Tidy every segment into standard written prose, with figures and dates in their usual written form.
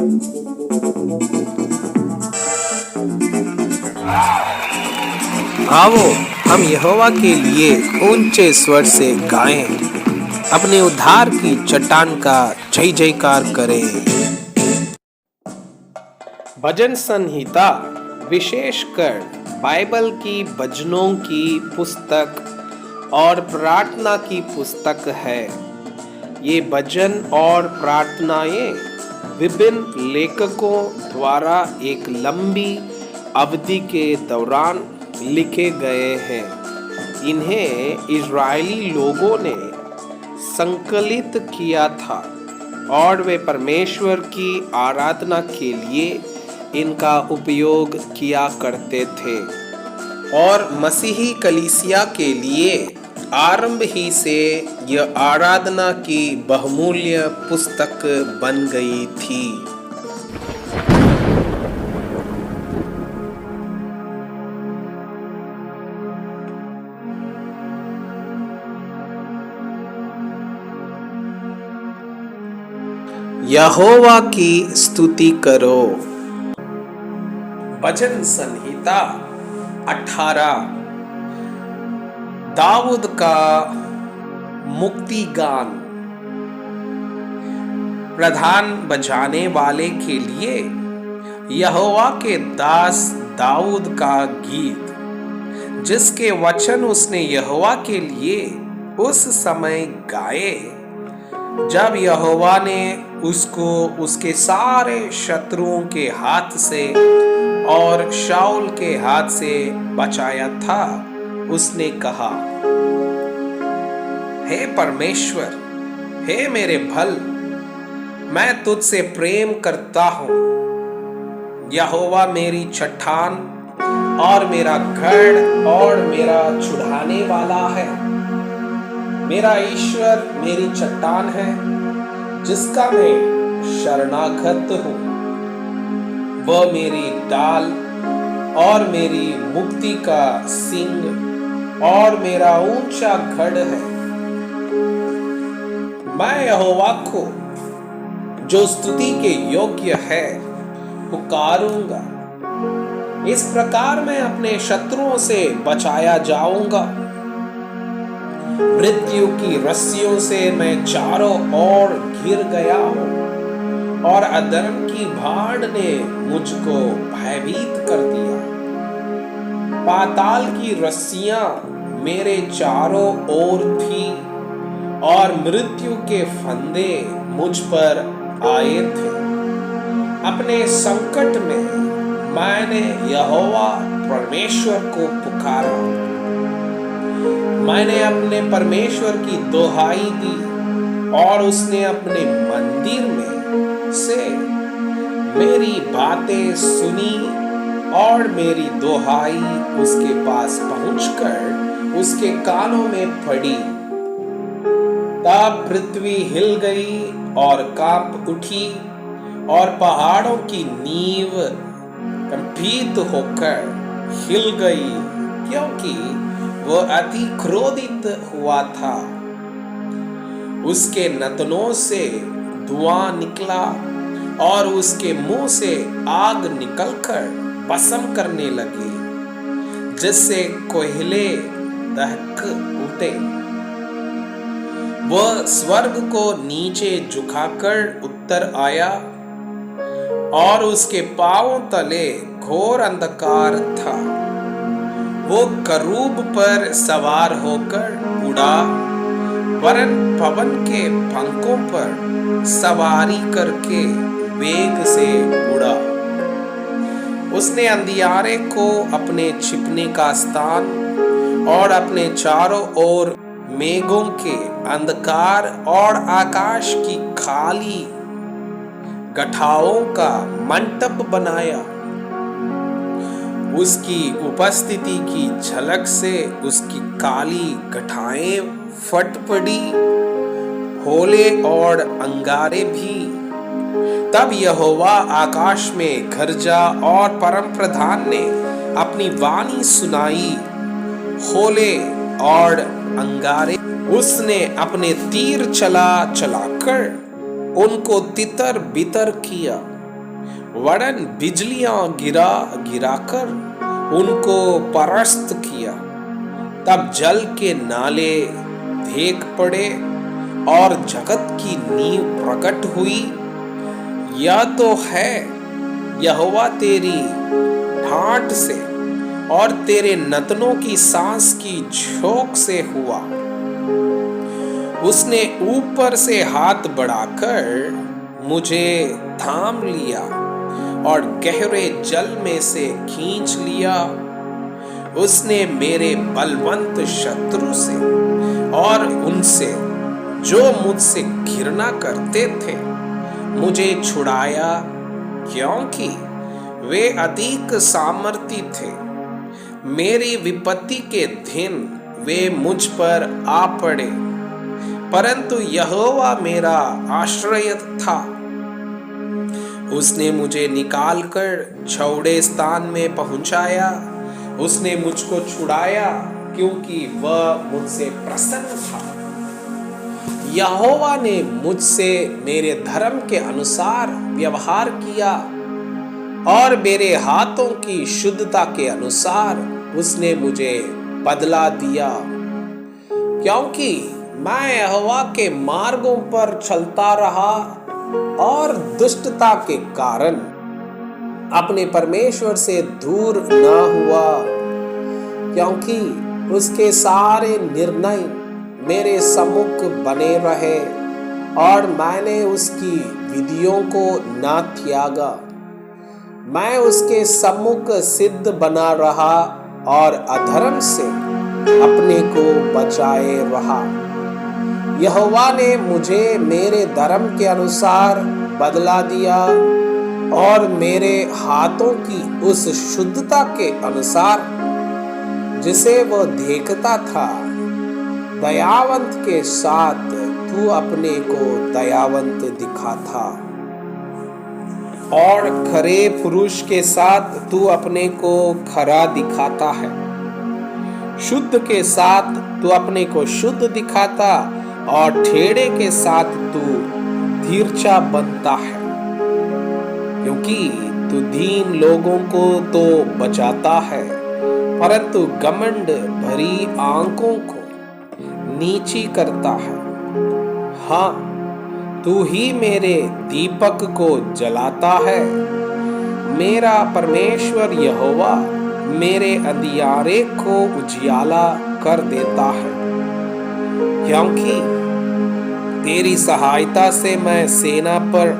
आओ हम यहोवा के लिए ऊंचे स्वर से गाएं, अपने उद्धार की चट्टान का जय जयकार करें। भजन संहिता विशेषकर बाइबल की भजनों की पुस्तक और प्रार्थना की पुस्तक है। ये भजन और प्रार्थनाएं विभिन्न लेखकों द्वारा एक लंबी अवधि के दौरान लिखे गए हैं। इन्हें इजरायली लोगों ने संकलित किया था और वे परमेश्वर की आराधना के लिए इनका उपयोग किया करते थे और मसीही कलीसिया के लिए आरंभ ही से यह आराधना की बहुमूल्य पुस्तक बन गई थी। यहोवा की स्तुति करो। भजन संहिता 18 दाऊद का मुक्ति गान। प्रधान बजाने वाले के लिए यहोवा के दास दाऊद का गीत, जिसके वचन उसने यहोवा के लिए उस समय गाए जब यहोवा ने उसको उसके सारे शत्रुओं के हाथ से और शाऊल के हाथ से बचाया था। उसने कहा, हे परमेश्वर, हे मेरे भल, मैं तुझसे प्रेम करता हूं। यहोवा मेरी चट्टान और मेरा गढ़ और मेरा छुड़ाने वाला है। मेरा ईश्वर मेरी चट्टान है, जिसका मैं शरणागत हूं। वह मेरी डाल और मेरी मुक्ति का सिंग और मेरा ऊंचा गढ़ है। मैं यहोवा को, जो स्तुति के योग्य है, पुकारूंगा। इस प्रकार मैं अपने शत्रुओं से बचाया जाऊंगा। मृत्यु की रस्सियों से मैं चारों ओर घिर गया हूं और अधर्म की भाड़ ने मुझको भयभीत कर दिया। पाताल की रस्सियां मेरे चारों ओर थी और मृत्यु के फंदे मुझ पर आए थे। अपने संकट में मैंने यहोवा परमेश्वर को पुकारा। मैंने अपने परमेश्वर की दोहाई दी और उसने अपने मंदिर में से मेरी बातें सुनी और मेरी दोहाई उसके पास पहुंचकर उसके कानों में पड़ी। तब पृथ्वी हिल गई और कांप उठी और पहाड़ों की नींव कंपित होकर हिल गई, क्योंकि वह अति क्रोधित हुआ था। उसके नतनों से धुआं निकला और उसके मुंह से आग निकलकर भस्म करने लगी, जिससे कोयले दहक उठे। वह स्वर्ग को नीचे झुकाकर उत्तर आया और उसके पांवों तले घोर अंधकार था। वो करूब पर सवार होकर उड़ा, वरन पवन के पंखों पर सवारी करके वेग से उड़ा। उसने अंधियारे को अपने छिपने का स्थान और अपने चारों ओर मेघों के अंधकार और आकाश की खाली गठाओं का मंटप बनाया। उसकी उपस्थिति की झलक से उसकी काली गठाएं फट पड़ी, होले और अंगारे भी। तब यहोवा आकाश में गरजा और परम प्रधान ने अपनी वाणी सुनाई। होले और अंगारे उसने अपने तीर चलाकर उनको तितर बितर किया वरन बिजलियां गिरा गिराकर उनको परास्त किया। तब जल के नाले देख पड़े और जगत की नींव प्रकट हुई। यह तो है यहोवा तेरी ढांट से और तेरे नतनों की सांस की झोंक से हुआ। उसने ऊपर से हाथ बढ़ाकर मुझे थाम लिया और गहरे जल में से खींच लिया। उसने मेरे बलवंत शत्रु से और उनसे जो मुझसे घृणा करते थे मुझे छुड़ाया, क्योंकि वे अधिक सामर्थी थे। मेरी विपत्ति के दिन वे मुझ पर आ पड़े, परंतु यहोवा मेरा आश्रय था। उसने मुझे निकालकर चौड़े स्थान में पहुंचाया। उसने मुझको छुड़ाया, क्योंकि वह मुझसे प्रसन्न था। यहोवा ने मुझसे मेरे धर्म के अनुसार व्यवहार किया और मेरे हाथों की शुद्धता के अनुसार उसने मुझे बदला दिया। क्योंकि मैं यहोवा के मार्गों पर चलता रहा और दुष्टता के कारण अपने परमेश्वर से दूर न हुआ, क्योंकि उसके सारे निर्णय मेरे सम्मुख बने रहे और मैंने उसकी विधियों को न त्यागा। मैं उसके सम्मुख सिद्ध बना रहा और अधर्म से अपने को बचाए रहा। यहोवा ने मुझे मेरे धर्म के अनुसार बदला दिया और मेरे हाथों की उस शुद्धता के अनुसार जिसे वह देखता था, दयावंत के साथ तू अपने को दयावंत दिखाता और खरे पुरुष के साथ तू अपने को खरा दिखाता है। शुद्ध के साथ तू अपने को शुद्ध दिखाता और ठेड़े के साथ तू धीरचा बनता है, क्योंकि तू दीन लोगों को तो बचाता है, परंतु घमंड भरी आंखों को नीची करता है। हाँ, तू ही मेरे दीपक को जलाता है। मेरा परमेश्वर यहोवा मेरे अंधियारे को उजियाला कर देता है, क्योंकि तेरी सहायता से मैं सेना पर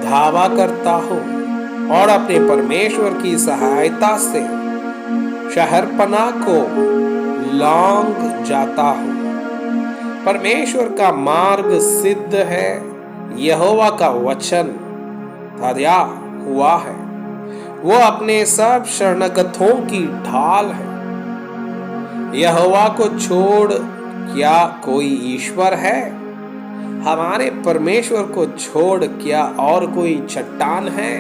धावा करता हूँ और अपने परमेश्वर की सहायता से शहरपनाह को लांघ जाता हूँ। परमेश्वर का मार्ग सिद्ध है, यहोवा का वचन धर्या हुआ है। वो अपने सब शरणगतों की ढाल है। यहोवा को छोड़ क्या कोई ईश्वर है? हमारे परमेश्वर को छोड़ क्या और कोई चट्टान है?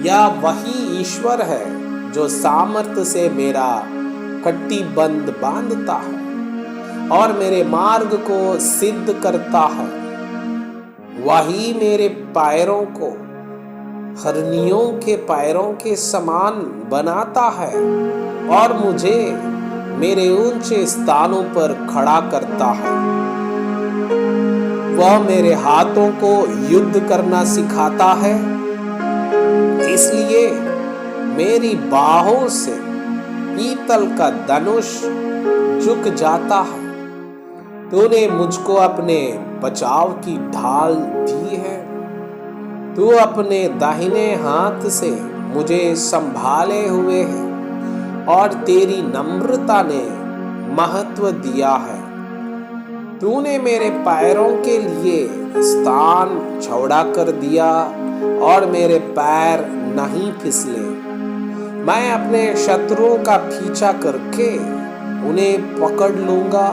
या वही ईश्वर है जो सामर्थ्य से मेरा कटिबंध बांधता है और मेरे मार्ग को सिद्ध करता है। वही मेरे पैरों को हरनियों के पैरों के समान बनाता है और मुझे मेरे ऊंचे स्थानों पर खड़ा करता है। वह मेरे हाथों को युद्ध करना सिखाता है, इसलिए मेरी बाहों से पीतल का धनुष झुक जाता है। तूने मुझको अपने बचाव की ढाल दी है। तू अपने दाहिने हाथ से मुझे संभाले हुए है और तेरी नम्रता ने महत्व दिया है। तूने मेरे पैरों के लिए स्थान चौड़ा कर दिया और मेरे पैर नहीं फिसले। मैं अपने शत्रुओं का पीछा करके उन्हें पकड़ लूंगा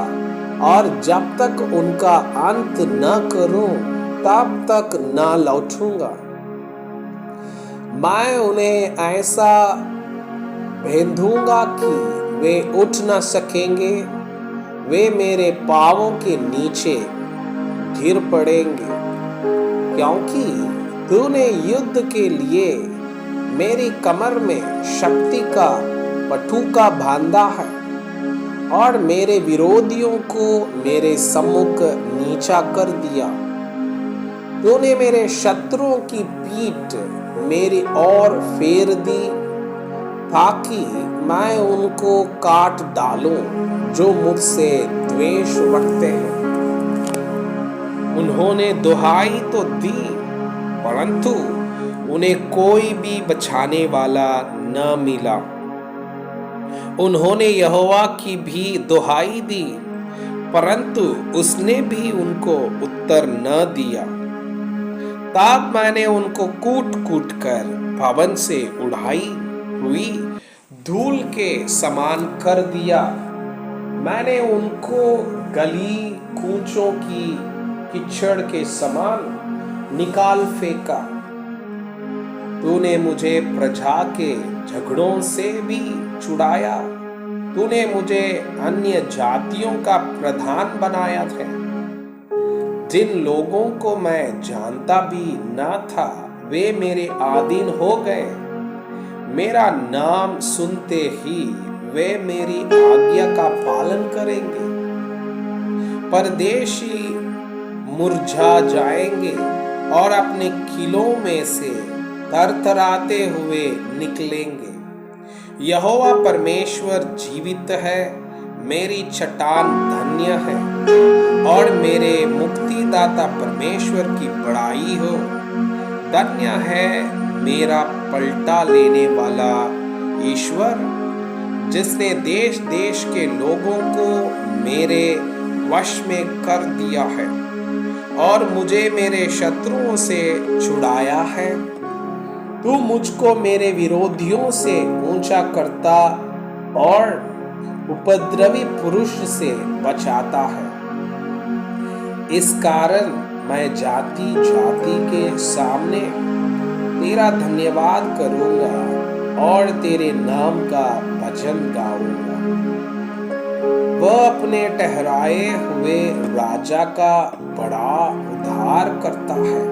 और जब तक उनका अंत न करूं तब तक न लौटूंगा। मैं उन्हें ऐसा भेदूंगा कि वे उठ न सकेंगे। वे मेरे पांवों के नीचे गिर पड़ेंगे, क्योंकि तूने युद्ध के लिए मेरी कमर में शक्ति का पटुका बांधा है और मेरे विरोधियों को मेरे सम्मुख नीचा कर दिया। तूने मेरे शत्रुओं की पीठ मेरी ओर फेर दी ताकि मैं उनको काट डालूं जो मुझसे द्वेष रखते हैं। उन्होंने दुहाई तो दी परंतु उन्हें कोई भी बचाने वाला न मिला। उन्होंने यहोवा की भी दुहाई दी परंतु उसने भी उनको उत्तर न दिया। तब मैंने उनको कूट कूट कर भवन से उड़ाई हुई धूल के समान कर दिया। मैंने उनको गली कूचों की कीचड़ के समान निकाल फेंका। तूने मुझे प्रजा के झगड़ों से भी छुड़ाया। तूने मुझे अन्य जातियों का प्रधान बनाया था। जिन लोगों को मैं जानता भी न था वे मेरे अधीन हो गए। मेरा नाम सुनते ही वे मेरी आज्ञा का पालन करेंगे। परदेशी मुरझा जाएंगे और अपने किलों में से थरथराते हुए निकलेंगे। यहोवा परमेश्वर जीवित है, मेरी चट्टान धन्य है और मेरे मुक्तिदाता परमेश्वर की बड़ाई हो। धन्य है मेरा पलटा लेने वाला ईश्वर, जिसने देश देश के लोगों को मेरे वश में कर दिया है और मुझे मेरे शत्रुओं से छुड़ाया है। तू मुझको मेरे विरोधियों से ऊंचा करता और उपद्रवी पुरुष से बचाता है। इस कारण मैं जाति जाति के सामने तेरा धन्यवाद करूंगा और तेरे नाम का भजन गाऊंगा। वह अपने ठहराए हुए राजा का बड़ा उद्धार करता है।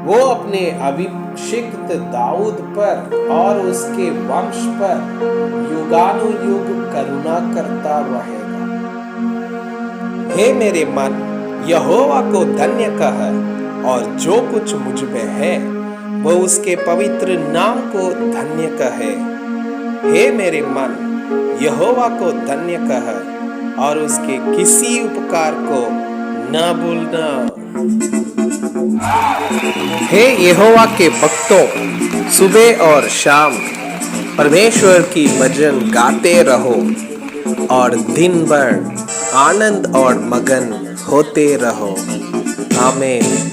वो अपने अभिषिक्त दाऊद पर और उसके वंश पर युगानुयुग करुणा करता रहेगा। हे मेरे मन, यहोवा को धन्य कह और जो कुछ मुझ में है वो उसके पवित्र नाम को धन्य कहे। हे मेरे मन, यहोवा को धन्य कह और उसके किसी उपकार को न भूलना। हे यहोवा के भक्तों, सुबह और शाम परमेश्वर की भजन गाते रहो और दिन भर आनंद और मगन होते रहो। आमीन।